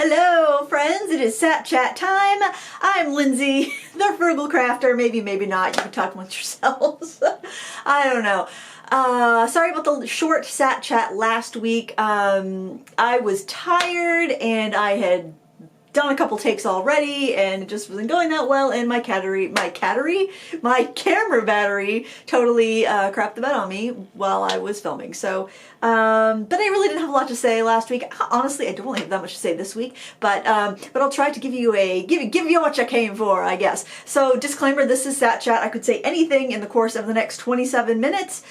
Hello friends, it is Sat Chat time. I'm Lindsay, the Frugal Crafter. Maybe, maybe not. You can talk amongst yourselves. I don't know. Sorry about the short Sat Chat last week. I was tired and I had done a couple takes already and it just wasn't going that well, and my camera battery totally crapped the bed on me while I was filming. So but I really didn't have a lot to say last week. Honestly, I don't really have that much to say this week, but I'll try to give you what you came for, I guess. So disclaimer, this is Sat Chat. I could say anything in the course of the next 27 minutes.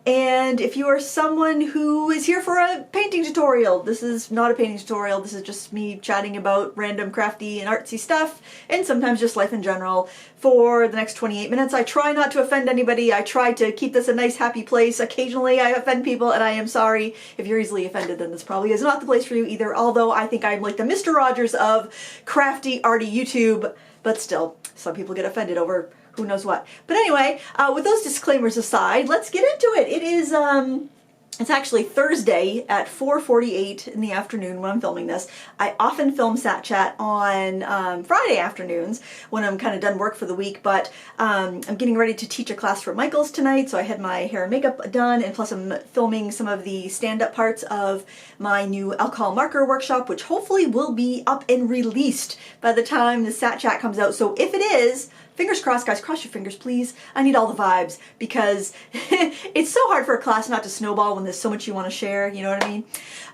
And if you are someone who is here for a painting tutorial, this is not a painting tutorial. This is just me chatting about random crafty and artsy stuff, and sometimes just life in general for the next 28 minutes. I try not to offend anybody. I try to keep this a nice, happy place. Occasionally I offend people, and I am sorry. If you're easily offended, then this probably is not the place for you either, although I think I'm like the Mr. Rogers of crafty, arty YouTube, but still, some people get offended over who knows what. But anyway, with those disclaimers aside, let's get into it. It is, it's actually Thursday at 4:48 in the afternoon when I'm filming this. I often film Sat Chat on Friday afternoons when I'm kind of done work for the week, but I'm getting ready to teach a class for Michael's tonight, so I had my hair and makeup done, and plus I'm filming some of the stand-up parts of my new alcohol marker workshop, which hopefully will be up and released by the time the Sat Chat comes out. So if it is, fingers crossed, guys, cross your fingers, please. I need all the vibes, because it's so hard for a class not to snowball when there's so much you want to share, you know what I mean?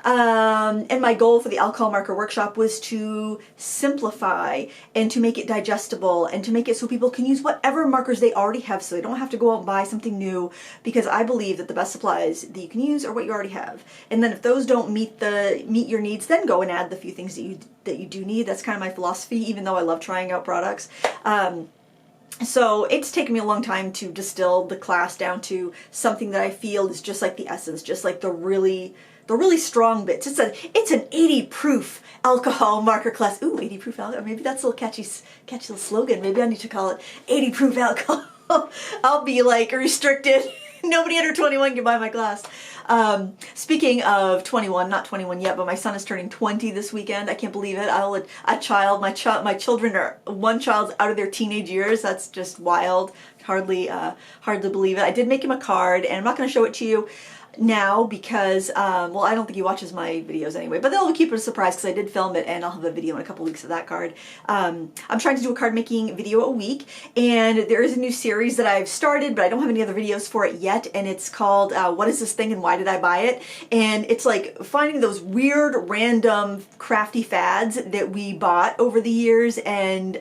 And my goal for the alcohol marker workshop was to simplify and to make it digestible and to make it so people can use whatever markers they already have, so they don't have to go out and buy something new, because I believe that the best supplies that you can use are what you already have. And then if those don't meet your needs, then go and add the few things that you do need. That's kind of my philosophy, even though I love trying out products. So it's taken me a long time to distill the class down to something that I feel is just like the essence, just like the really strong bits. It's an 80 proof alcohol marker class. Ooh, 80 proof alcohol. Maybe that's a little catchy little slogan. Maybe I need to call it 80 proof alcohol. I'll be like restricted. Nobody under 21 can buy my class. Speaking of 21, not 21 yet, but my son is turning 20 this weekend. I can't believe it. My children are, one child's out of their teenage years. That's just wild. Hardly believe it. I did make him a card, and I'm not going to show it to you now because, well, I don't think he watches my videos anyway, but they'll keep it a surprise because I did film it, and I'll have a video in a couple weeks of that card. I'm trying to do a card making video a week, and there is a new series that I've started, but I don't have any other videos for it yet, and it's called What is this thing and why did I buy it? And it's like finding those weird, random, crafty fads that we bought over the years and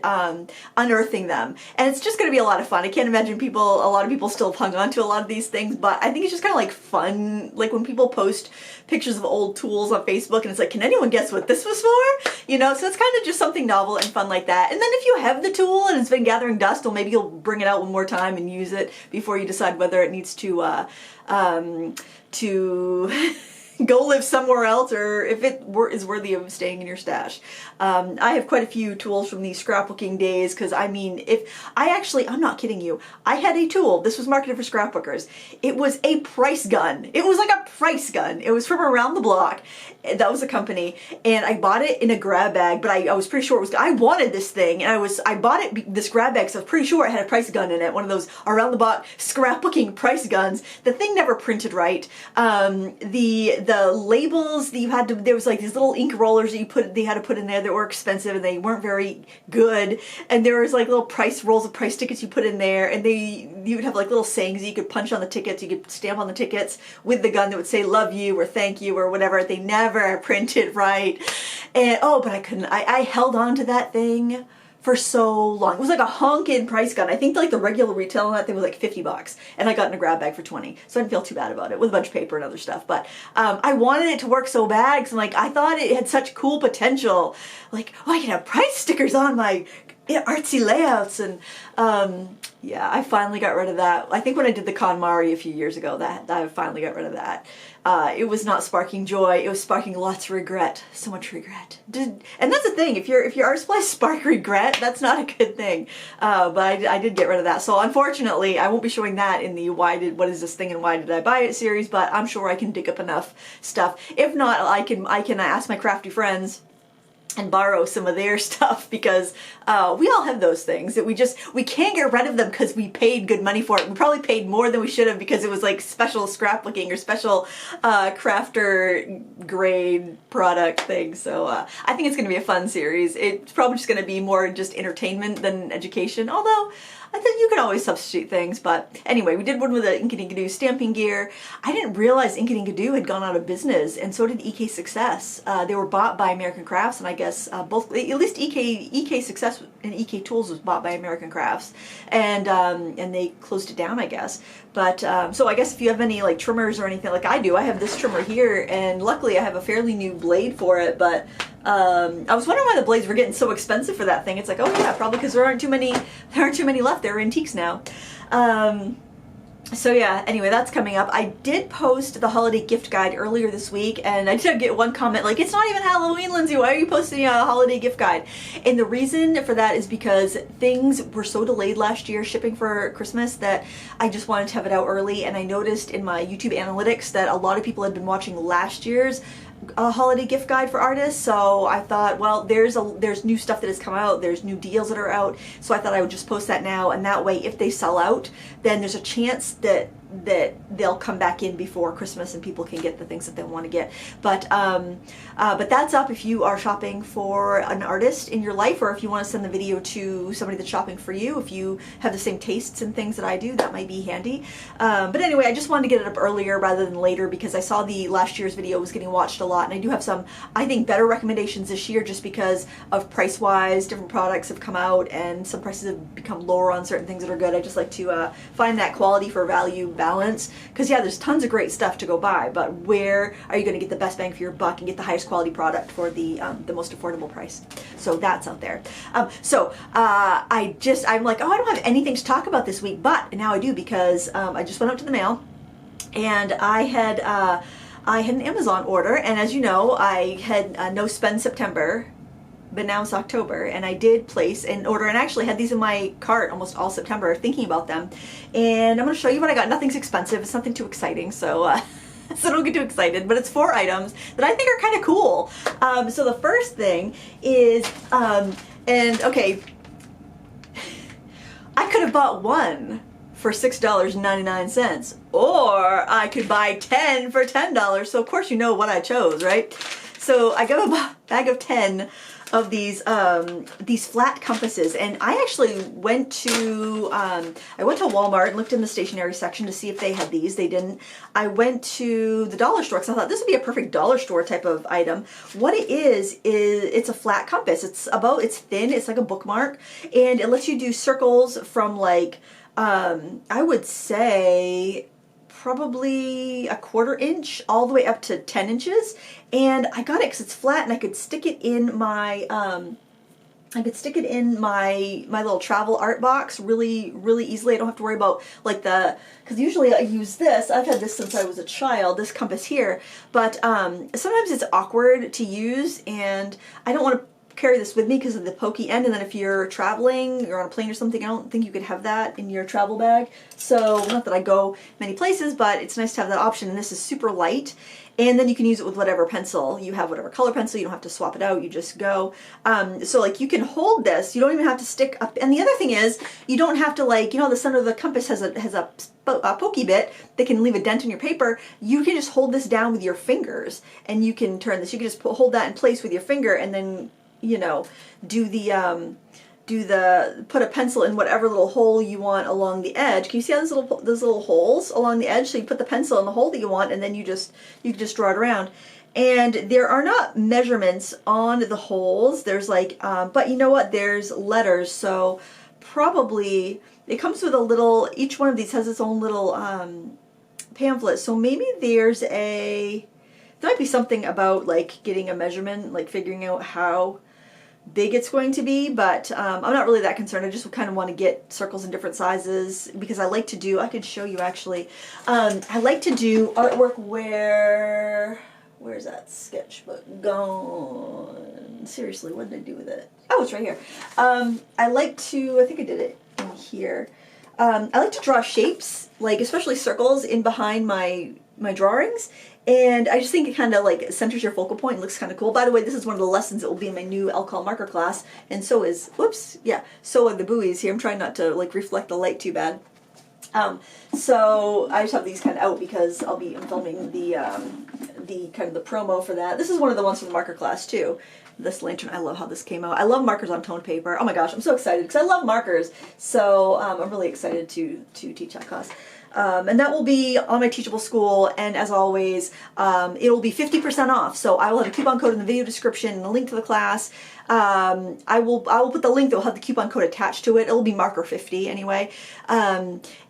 unearthing them. And it's just going to be a lot of fun. I can't imagine a lot of people still hung on to a lot of these things, but I think it's just kind of like fun. Like when people post pictures of old tools on Facebook and it's like, can anyone guess what this was for? You know, so it's kind of just something novel and fun like that. And then if you have the tool and it's been gathering dust, well, maybe you'll bring it out one more time and use it before you decide whether it needs to go live somewhere else, or if it is worthy of staying in your stash. I have quite a few tools from these scrapbooking days, because I mean, I'm not kidding you, I had a tool, this was marketed for scrapbookers. It was a price gun. It was like a price gun. It was from Around the Block. That was a company, and I bought it in a grab bag, but I was pretty sure I wanted this thing, and I bought this grab bag, so I was pretty sure it had a price gun in it, one of those Around the Block scrapbooking price guns. The thing never printed right. The labels that you had to, there was like these little ink rollers that they had to put in there that were expensive, and they weren't very good, and there was like little rolls of price tickets you put in there, and you would have like little sayings that you could punch on the tickets, you could stamp on the tickets with the gun that would say love you or thank you or whatever. They never printed right, and but I couldn't, I held on to that thing for so long. It was like a honkin' price gun. I think like the regular retail on that thing was like $50, and I got in a grab bag for 20, so I didn't feel too bad about it, with a bunch of paper and other stuff. But I wanted it to work so bad, because like I thought it had such cool potential. Like, oh, I can have price stickers on my artsy layouts, and yeah, I finally got rid of that. I think when I did the KonMari a few years ago, that I finally got rid of that. it was not sparking joy. It was sparking lots of regret. So much regret. And that's the thing. If your art supplies spark regret, that's not a good thing. But I did get rid of that. So unfortunately, I won't be showing that in the what is this thing and why did I buy it series. But I'm sure I can dig up enough stuff. If not, I can ask my crafty friends and borrow some of their stuff, because we all have those things that we can't get rid of them because we paid good money for it. We probably paid more than we should have because it was like special scrapbooking or special crafter grade product thing. So I think it's going to be a fun series. It's probably just going to be more just entertainment than education, although I think you can always substitute things. But anyway, we did one with the Inkadinkado stamping gear. I didn't realize Inkadinkado had gone out of business, and so did EK Success. They were bought by American Crafts, and I guess both, at least EK Success and EK Tools was bought by American Crafts, and they closed it down, I guess. But so I guess if you have any like trimmers or anything like I do, I have this trimmer here, and luckily I have a fairly new blade for it. But I was wondering why the blades were getting so expensive for that thing. It's like, oh yeah, probably because there aren't too many left. They're antiques now. So yeah, anyway, that's coming up. I did post the holiday gift guide earlier this week, and I did get one comment like, it's not even Halloween, Lindsay, why are you posting a holiday gift guide? And the reason for that is because things were so delayed last year shipping for Christmas that I just wanted to have it out early, and I noticed in my YouTube analytics that a lot of people had been watching last year's holiday gift guide for artists. So I thought, well, there's new stuff that has come out, there's new deals that are out, so I thought I would just post that now, and that way if they sell out, then there's a chance that they'll come back in before Christmas and people can get the things that they want to get. But that's up if you are shopping for an artist in your life, or if you want to send the video to somebody that's shopping for you. If you have the same tastes and things that I do, that might be handy. But anyway, I just wanted to get it up earlier rather than later, because I saw the last year's video was getting watched a lot, and I do have some, I think, better recommendations this year just because of price-wise. Different products have come out and some prices have become lower on certain things that are good. I just like to find that quality for value balance, because yeah, there's tons of great stuff to go buy, but where are you going to get the best bang for your buck and get the highest quality product for the most affordable price? So that's out there. I'm like, oh, I don't have anything to talk about this week, but now I do, because I just went out to the mail, and I had an Amazon order, and as you know, I had no spend September, but now it's October, and I did place an order and actually had these in my cart almost all September thinking about them. And I'm going to show you what I got. Nothing's expensive. It's nothing too exciting, so so don't get too excited, but it's 4 items that I think are kind of cool. So the first thing is, and okay, I could have bought one for $6.99, or I could buy 10 for $10. So of course you know what I chose, right? So I got a bag of 10 of these flat compasses, and I actually went to Walmart and looked in the stationery section to see if they had these. They didn't. I went to the dollar store because I thought this would be a perfect dollar store type of item. What it is it's a flat compass. It's thin. It's like a bookmark, and it lets you do circles from like I would say probably 1/4 inch all the way up to 10 inches. And I got it because it's flat, and I could stick it in my my little travel art box really easily. I don't have to worry about like because usually I use this. I've had this since I was a child, this compass here, but sometimes it's awkward to use, and I don't want to carry this with me because of the pokey end, and then if you're traveling or on a plane or something, I don't think you could have that in your travel bag. So not that I go many places, but it's nice to have that option, and this is super light, and then you can use it with whatever pencil you have, whatever color pencil. You don't have to swap it out, you just go. So like you can hold this, you don't even have to stick up, and the other thing is you don't have to, like, you know, the center of the compass has a pokey bit that can leave a dent in your paper. You can just hold this down with your fingers, and you can turn this, you can just hold that in place with your finger, and then, you know, put a pencil in whatever little hole you want along the edge. Can you see how those little holes along the edge? So you put the pencil in the hole that you want, and then you can just draw it around. And there are not measurements on the holes. There's like, but you know what? There's letters. So probably it comes with a little. Each one of these has its own little pamphlet. So maybe there might be something about like getting a measurement, like figuring out how big it's going to be, but I'm not really that concerned. I just kind of want to get circles in different sizes because I like to do, I could show you actually, I like to do artwork where's that sketchbook gone? Seriously, what did I do with it? Oh, it's right here. I like to, I think I did it in here. I like to draw shapes, like especially circles in behind my drawings, and I just think it kind of like centers your focal point and looks kind of cool. By the way, this is one of the lessons that will be in my new alcohol marker class, and so is, whoops, yeah, so are the buoys here. I'm trying not to like reflect the light too bad. So I just have these kind of out because I'm filming the kind of the promo for that. This is one of the ones from the marker class too. This lantern, I love how this came out. I love markers on toned paper. Oh my gosh, I'm so excited because I love markers. So I'm really excited to teach that class. And that will be on my Teachable School, and as always, it'll be 50% off. So I will have a coupon code in the video description and a link to the class. I will put the link that will have the coupon code attached to it. It'll be marker 50 anyway.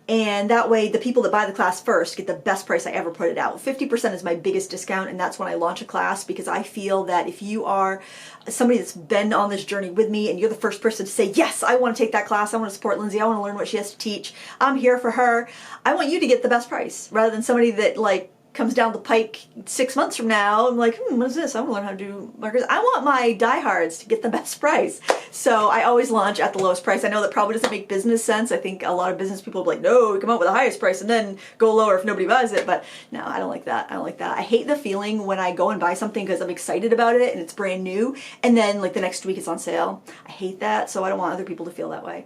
And that way the people that buy the class first get the best price I ever put it out. 50% is my biggest discount, and that's when I launch a class, because I feel that if you are somebody that's been on this journey with me and you're the first person to say, yes, I want to take that class, I want to support Lindsay, I want to learn what she has to teach, I'm here for her, I want you to get the best price, rather than somebody that like comes down the pike 6 months from now, I'm like, what is this? I want to learn how to do markers. I want my diehards to get the best price. So I always launch at the lowest price. I know that probably doesn't make business sense. I think a lot of business people are like, no, we come out with the highest price and then go lower if nobody buys it. But no, I don't like that. I don't like that. I hate the feeling when I go and buy something because I'm excited about it and it's brand new, and then like the next week it's on sale. I hate that, so I don't want other people to feel that way.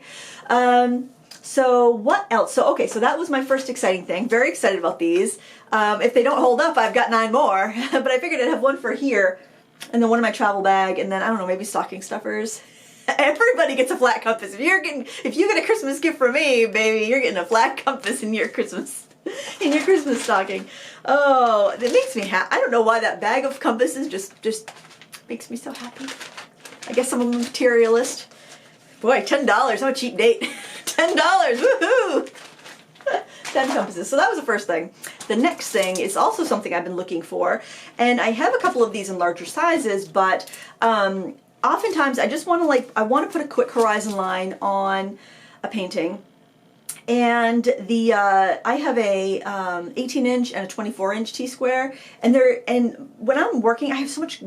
So what else? So okay, so that was my first exciting thing. Very excited about these. If they don't hold up, I've got 9 more. But I figured I'd have one for here, and then one in my travel bag, and then I don't know, maybe stocking stuffers. Everybody gets a flat compass. If you get a Christmas gift from me, baby, you're getting a flat compass in your Christmas stocking. Oh, it makes me happy. I don't know why that bag of compasses just makes me so happy. I guess I'm a materialist. Boy, $10. I'm a cheap date. $10, woohoo! 10 compasses. So that was the first thing. The next thing is also something I've been looking for, and I have a couple of these in larger sizes, but oftentimes I just want to I want to put a quick horizon line on a painting. And I have a 18-inch and a 24-inch T-square, and when I'm working, I have so much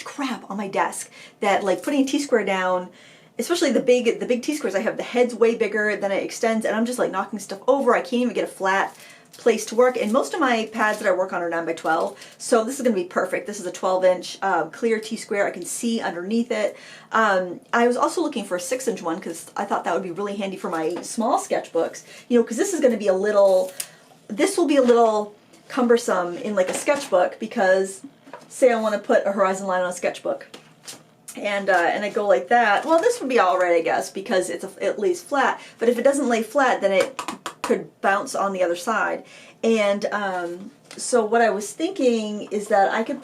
crap on my desk that like putting a T-square down, especially the big T-squares, I have the head's way bigger than it extends, and I'm just like knocking stuff over. I can't even get a flat place to work, and most of my pads that I work on are 9x12, so this is going to be perfect. This is a 12-inch clear T-square. I can see underneath it. I was also looking for a 6-inch one because I thought that would be really handy for my small sketchbooks, because this is going to be this will be a little cumbersome in like a sketchbook, because say I want to put a horizon line on a sketchbook, and I go like that. Well, this would be all right, I guess, because it lays flat. But if it doesn't lay flat, then it could bounce on the other side. And so what I was thinking is that I could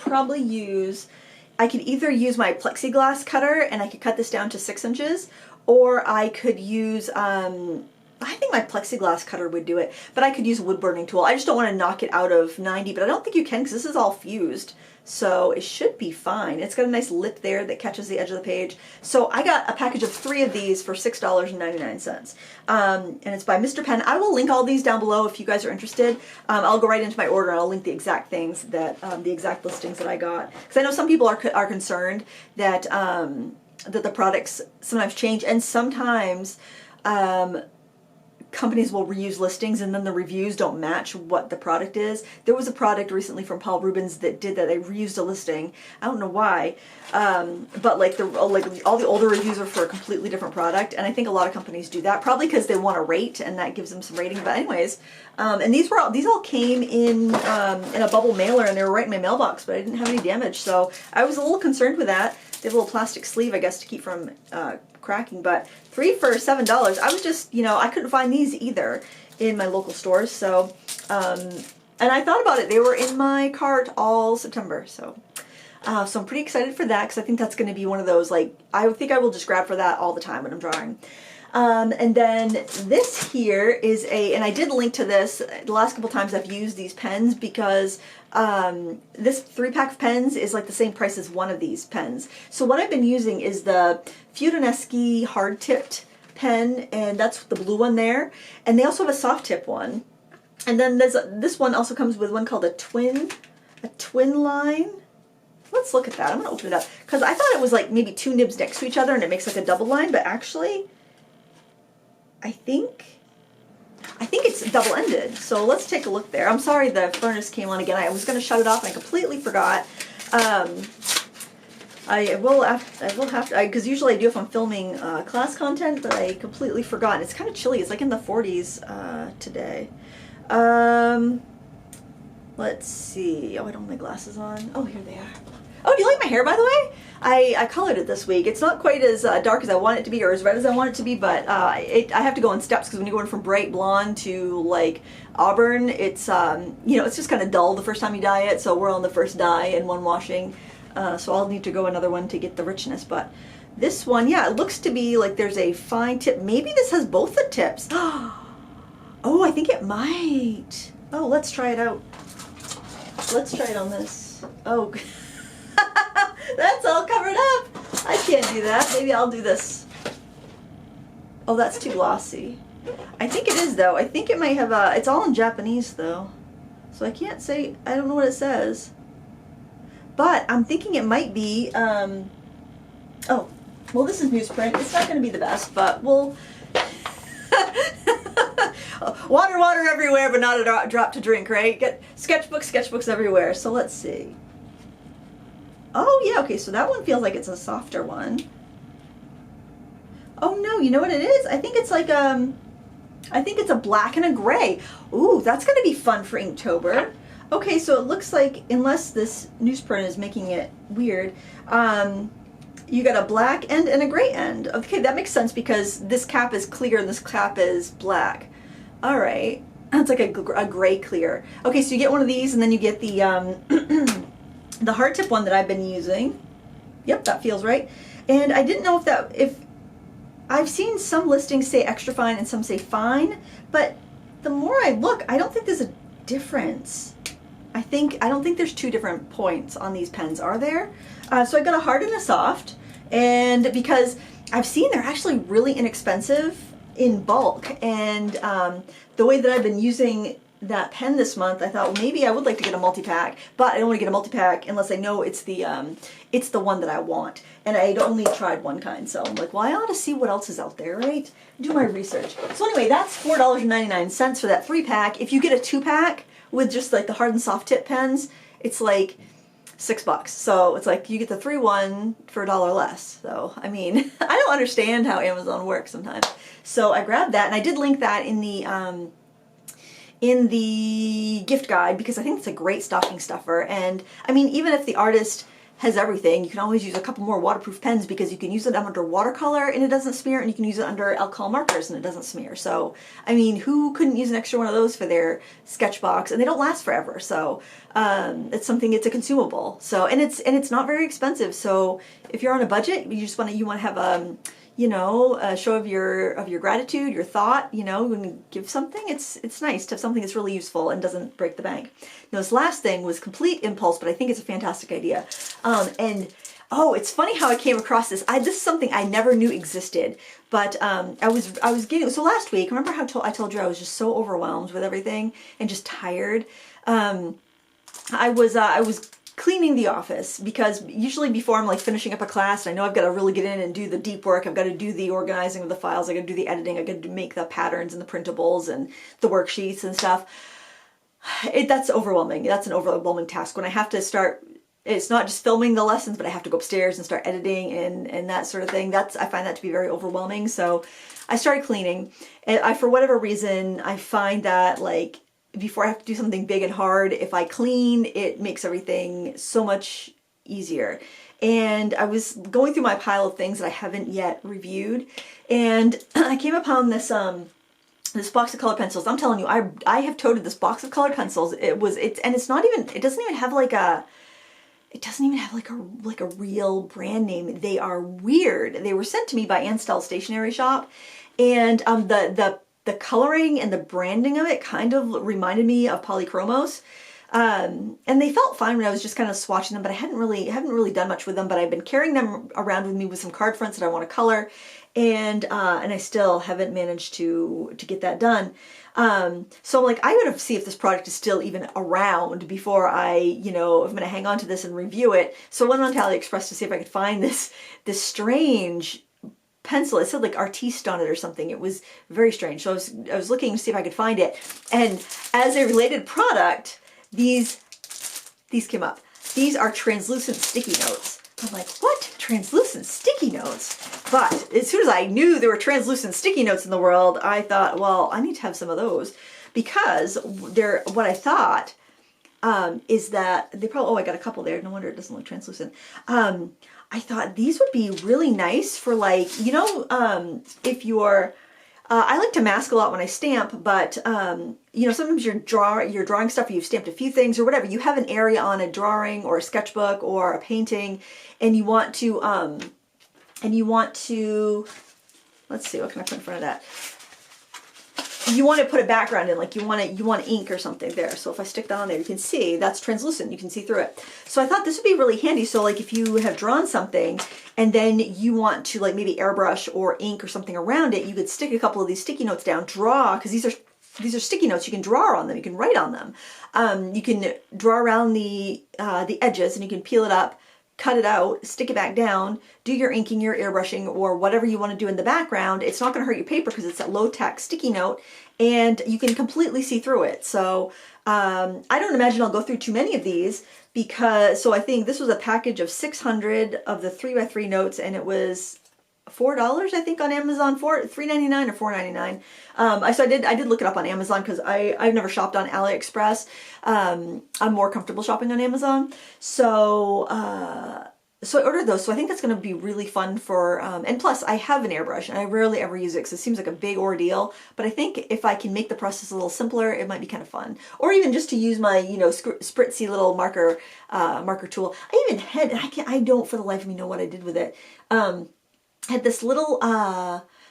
either use my plexiglass cutter and I could cut this down to 6 inches, or I could use I think my plexiglass cutter would do it, but I could use a wood burning tool. I just don't want to knock it out of 90, but I don't think you can because this is all fused. So it should be fine. It's got a nice lip there that catches the edge of the page. So I got a package of 3 of these for $6.99. And it's by Mr. Pen. I will link all these down below if you guys are interested. I'll go right into my order and I'll link the exact things that, the exact listings that I got. Because I know some people are concerned that, that the products sometimes change, and sometimes companies will reuse listings and then the reviews don't match what the product is. There was a product recently from Paul Rubens that did that. They reused a listing. I don't know why, but like all the older reviews are for a completely different product, and I think a lot of companies do that, probably because they want to rate and that gives them some rating. But anyways, and these all came in a bubble mailer, and they were right in my mailbox, but I didn't have any damage, so I was a little concerned with that. They have a little plastic sleeve, I guess, to keep from cracking, but 3 for $7. I was just, I couldn't find these either in my local stores, so, and I thought about it. They were in my cart all September, so I'm pretty excited for that, because I think that's going to be one of those, like, I think I will just grab for that all the time when I'm drawing. And then this here is and I did link to this the last couple times I've used these pens because this 3-pack of pens is like the same price as one of these pens. So what I've been using is the Fiodoneschi hard-tipped pen, and that's the blue one there. And they also have a soft-tip one. And then this one also comes with one called a twin line. Let's look at that. I'm going to open it up because I thought it was like maybe 2 nibs next to each other and it makes like a double line, but actually I think it's double-ended. So let's take a look there. I'm sorry the furnace came on again. I was going to shut it off and I completely forgot. I will have to, because usually I do if I'm filming class content, but I completely forgot. It's kind of chilly. It's like in the 40s today. Let's see. Oh, I don't have my glasses on. Oh, here they are. Oh, do you like my hair, by the way? I colored it this week. It's not quite as dark as I want it to be or as red as I want it to be, but I have to go in steps because when you're going from bright blonde to like auburn, it's you know, it's just kind of dull the first time you dye it. So we're on the first dye and one washing, so I'll need to go another one to get the richness. But this one, yeah, it looks to be like there's a fine tip. Maybe this has both the tips. Oh, I think it might. Oh, let's try it out. Let's try it on this. Oh. That's all covered up. I can't do that. Maybe I'll do this. Oh, that's too glossy. I think it is though. I think it might have it's all in Japanese though. So I can't say, I don't know what it says. But I'm thinking it might be, oh, well this is newsprint. It's not going to be the best, but we'll, water everywhere, but not a drop to drink, right? Get sketchbooks everywhere. So let's see. Oh yeah, okay, so that one feels like it's a softer one. Oh no, you know what it is? I think it's like I think it's a black and a gray. Ooh, that's gonna be fun for Inktober. Okay, so it looks like, unless this newsprint is making it weird, you got a black end and a gray end. Okay, that makes sense because this cap is clear and this cap is black. All right, that's like a gray clear. Okay, so you get one of these and then you get the the hard tip one that I've been using. Yep, that feels right. And I didn't know if I've seen some listings say extra fine and some say fine, but the more I look, I don't think there's a difference. I don't think there's 2 different points on these pens, are there? So I got a hard and a soft, and because I've seen they're actually really inexpensive in bulk, and the way that I've been using that pen this month, I thought, well, maybe I would like to get a multi-pack, but I don't want to get a multi-pack unless I know it's the one that I want. And I'd only tried one kind, so I'm like, well, I ought to see what else is out there, right? Do my research. So anyway, that's $4.99 for that 3-pack. If you get a 2-pack with just like the hard and soft tip pens, it's like $6. So it's like you get the 3-1 for $1 less. So I mean, I don't understand how Amazon works sometimes. So I grabbed that, and I did link that in the gift guide because I think it's a great stocking stuffer. And I mean, even if the artist has everything, you can always use a couple more waterproof pens because you can use it under watercolor and it doesn't smear, and you can use it under alcohol markers and it doesn't smear. So I mean, who couldn't use an extra one of those for their sketch box? And they don't last forever, so it's a consumable. So and it's not very expensive. So if you're on a budget, you want to have you know, a show of your gratitude, your thought, you know, when you give something, it's nice to have something that's really useful and doesn't break the bank. Now, this last thing was complete impulse, but I think it's a fantastic idea. And oh, it's funny how I came across this. This is something I never knew existed, but I was getting, so last week, remember how I told you I was just so overwhelmed with everything and just tired. I was cleaning the office because usually before I'm like finishing up a class, and I know I've got to really get in and do the deep work. I've got to do the organizing of the files. I got to do the editing. I got to make the patterns and the printables and the worksheets and stuff. That's overwhelming. That's an overwhelming task when I have to start. It's not just filming the lessons, but I have to go upstairs and start editing and that sort of thing. I find that to be very overwhelming. So I started cleaning, and for whatever reason, I find that like before I have to do something big and hard, if I clean, it makes everything so much easier. And I was going through my pile of things that I haven't yet reviewed, and I came upon this this box of colored pencils. I'm telling you, I have toted this box of colored pencils. It doesn't even have like a real brand name. They are weird. They were sent to me by Anstel Stationery Shop, And the coloring and the branding of it kind of reminded me of polychromos. And they felt fine when I was just kind of swatching them, but I haven't really done much with them, but I've been carrying them around with me with some card fronts that I want to color, and I still haven't managed to get that done. So I'm like, I gotta see if this product is still even around before I, if I'm gonna hang on to this and review it. So I went on to AliExpress to see if I could find this strange pencil. It said like artiste on it or something. It was very strange. So I was looking to see if I could find it. And as a related product, these came up. These are translucent sticky notes. I'm like, what? Translucent sticky notes? But as soon as I knew there were translucent sticky notes in the world, I thought, well, I need to have some of those, because what I thought is that they probably, oh, I got a couple there. No wonder it doesn't look translucent. I thought these would be really nice for, like, if you're, I like to mask a lot when I stamp, but sometimes you're drawing stuff, or you've stamped a few things or whatever. You have an area on a drawing or a sketchbook or a painting, and you want to, let's see, what can I put in front of that? You want to put a background in, like you want ink or something there. So if I stick that on there, you can see that's translucent. You can see through it. So I thought this would be really handy. So like if you have drawn something and then you want to like maybe airbrush or ink or something around it, you could stick a couple of these sticky notes down, draw, because these are sticky notes. You can draw on them. You can write on them. You can draw around the edges, and you can peel it up, cut it out, stick it back down, do your inking, your airbrushing, or whatever you want to do in the background. It's not going to hurt your paper because it's a low-tack sticky note, and you can completely see through it. So I don't imagine I'll go through too many of these, so I think this was a package of 600 of the 3x3 notes, and it was $4, I think, on Amazon, $3.99 or $4.99. So I did look it up on Amazon, because I've never shopped on AliExpress. I'm more comfortable shopping on Amazon. So I ordered those. So I think that's going to be really fun for, and plus I have an airbrush and I rarely ever use it because it seems like a big ordeal. But I think if I can make the process a little simpler, it might be kind of fun. Or even just to use my, spritzy little marker tool. I even had, I don't for the life of me know what I did with it. Had this little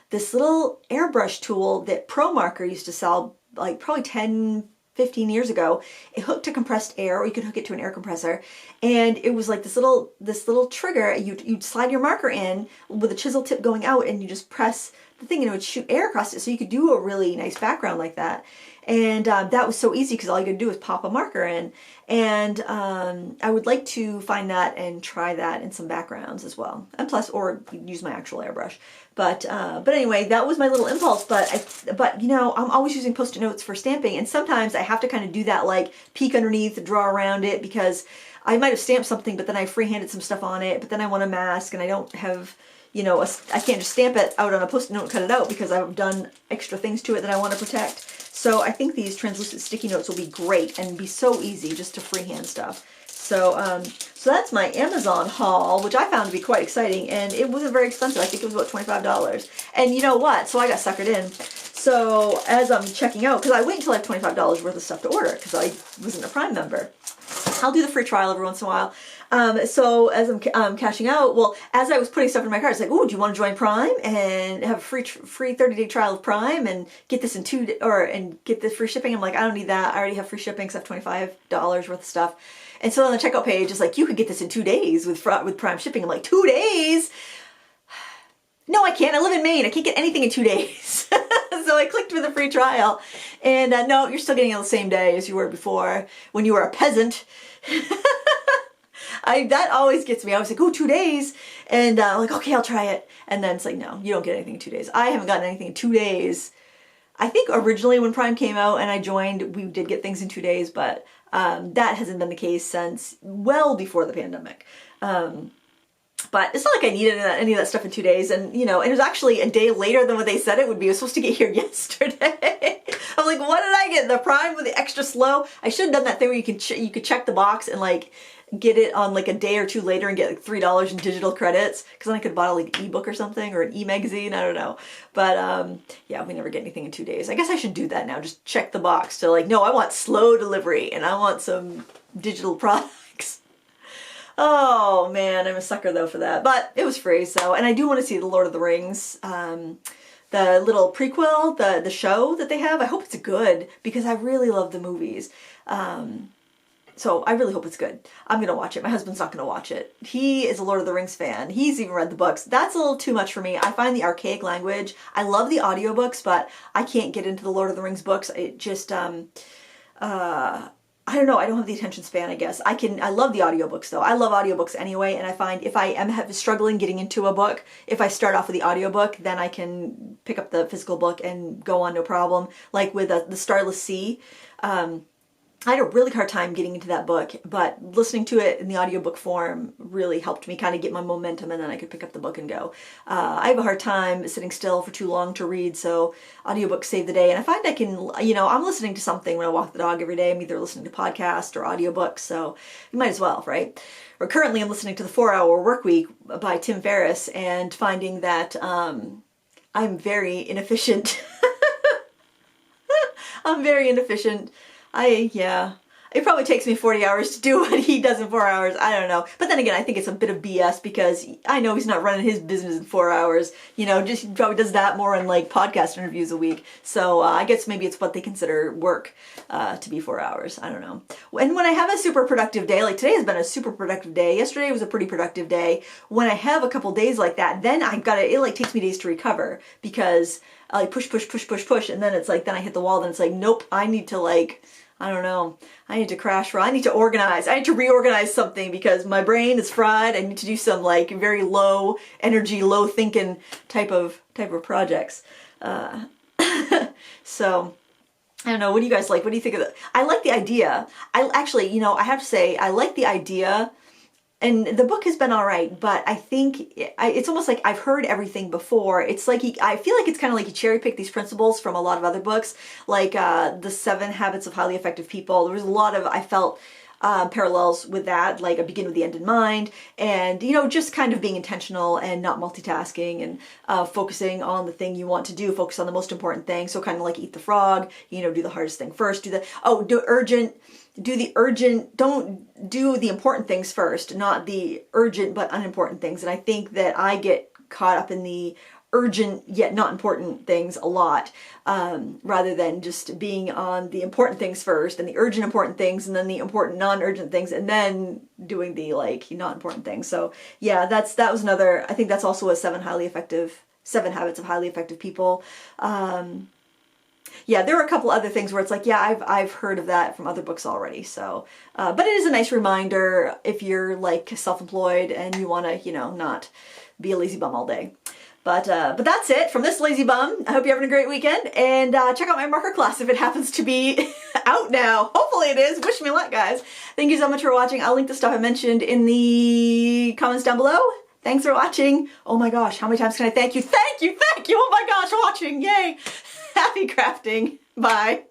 airbrush tool that Pro Marker used to sell, like probably 10, 15 years ago. It hooked to compressed air, or you could hook it to an air compressor, and it was like this little trigger. You'd slide your marker in with a chisel tip going out, and you just press the thing, and it would shoot air across it, so you could do a really nice background like that. And that was so easy because all you could do was pop a marker in. And I would like to find that and try that in some backgrounds as well. And plus, or use my actual airbrush. But anyway, that was my little impulse. But I'm always using Post-it notes for stamping, and sometimes I have to kind of do that, like peek underneath, draw around it, because I might have stamped something, but then I freehanded some stuff on it, but then I want to mask, and I don't have, I can't just stamp it out on a Post-it note and cut it out because I've done extra things to it that I want to protect. So I think these translucent sticky notes will be great and be so easy just to freehand stuff. So so that's my Amazon haul, which I found to be quite exciting, and it wasn't very expensive. I think it was about $25. And you know what? So I got suckered in. So as I'm checking out, because I wait until I have $25 worth of stuff to order because I wasn't a Prime member. I'll do the free trial every once in a while. So as I'm cashing out, well, as I was putting stuff in my cart, it's like, oh, do you want to join Prime and have a free 30-day trial of Prime and get this in and get the free shipping? I'm like, I don't need that. I already have free shipping because I have $25 worth of stuff. And so on the checkout page, it's like, you could get this in 2 days with Prime shipping. I'm like, 2 days? No, I can't. I live in Maine. I can't get anything in 2 days. So I clicked for the free trial, and no, you're still getting it the same day as you were before when you were a peasant. That always gets me. I was like, oh, 2 days. And I'm like, okay, I'll try it. And then it's like, no, you don't get anything in 2 days. I haven't gotten anything in 2 days. I think originally when Prime came out and I joined, we did get things in 2 days, but that hasn't been the case since well before the pandemic. But it's not like I needed any of that stuff in 2 days. And, and it was actually a day later than what they said it would be. It was supposed to get here yesterday. I'm like, what did I get? The Prime with the extra slow? I should have done that thing where you could check the box and like get it on like a day or two later and get like $3 in digital credits, because then I could have bought like an ebook or something, or an e-magazine, I don't know. But yeah, we never get anything in 2 days. I guess I should do that now, just check the box to like, no, I want slow delivery and I want some digital products. Oh man, I'm a sucker though for that, but it was free. So, and I do want to see the Lord of the Rings, the little prequel, the show that they have. I hope it's good because I really love the movies. So I really hope it's good. I'm going to watch it. My husband's not going to watch it. He is a Lord of the Rings fan. He's even read the books. That's a little too much for me. I find the archaic language. I love the audiobooks, but I can't get into the Lord of the Rings books. It just, I don't know. I don't have the attention span, I guess. I love the audiobooks though. I love audiobooks anyway, and I find if I am struggling getting into a book, if I start off with the audiobook, then I can pick up the physical book and go on no problem. Like with The Starless Sea, I had a really hard time getting into that book, but listening to it in the audiobook form really helped me kind of get my momentum, and then I could pick up the book and go. I have a hard time sitting still for too long to read, so audiobooks save the day. And I find I can, I'm listening to something when I walk the dog every day. I'm either listening to podcasts or audiobooks, so you might as well, right? Or currently I'm listening to The 4-Hour Workweek by Tim Ferriss and finding that I'm very inefficient. I'm very inefficient. It probably takes me 40 hours to do what he does in 4 hours. I don't know. But then again, I think it's a bit of BS because I know he's not running his business in 4 hours. Just he probably does that more in like podcast interviews a week. So I guess maybe it's what they consider work to be 4 hours. I don't know. And when I have a super productive day, like today has been a super productive day. Yesterday was a pretty productive day. When I have a couple days like that, then it like takes me days to recover because I like push. And then it's like, then I hit the wall. Then it's like, nope, I need to I don't know. I need to crash. I need to organize. I need to reorganize something because my brain is fried. I need to do some like very low energy, low thinking type of projects. So I don't know. What do you guys like? What do you think of that? I like the idea. I actually, I have to say, I like the idea. And the book has been all right, but I think it's almost like I've heard everything before. It's like I feel like it's kind of like he cherry-picked these principles from a lot of other books, like the 7 Habits of Highly Effective People. There was a lot of, I felt, parallels with that, like a begin with the end in mind, and just kind of being intentional and not multitasking and focusing on the thing you want to do, focus on the most important thing. So kind of like eat the frog, do the hardest thing first, don't do the important things first, not the urgent but unimportant things. And I think that I get caught up in the urgent yet not important things a lot, rather than just being on the important things first and the urgent important things and then the important non-urgent things and then doing the not important things. So yeah, that was another, I think that's also a 7 Habits of Highly Effective People. Yeah, there are a couple other things where it's like, yeah, I've heard of that from other books already. So, but it is a nice reminder if you're like self-employed and you want to, not be a lazy bum all day. But that's it from this lazy bum. I hope you're having a great weekend, and check out my marker class if it happens to be out now. Hopefully it is. Wish me luck, guys. Thank you so much for watching. I'll link the stuff I mentioned in the comments down below. Thanks for watching. Oh my gosh, how many times can I thank you? Thank you. Oh my gosh, watching. Yay. Happy crafting. Bye.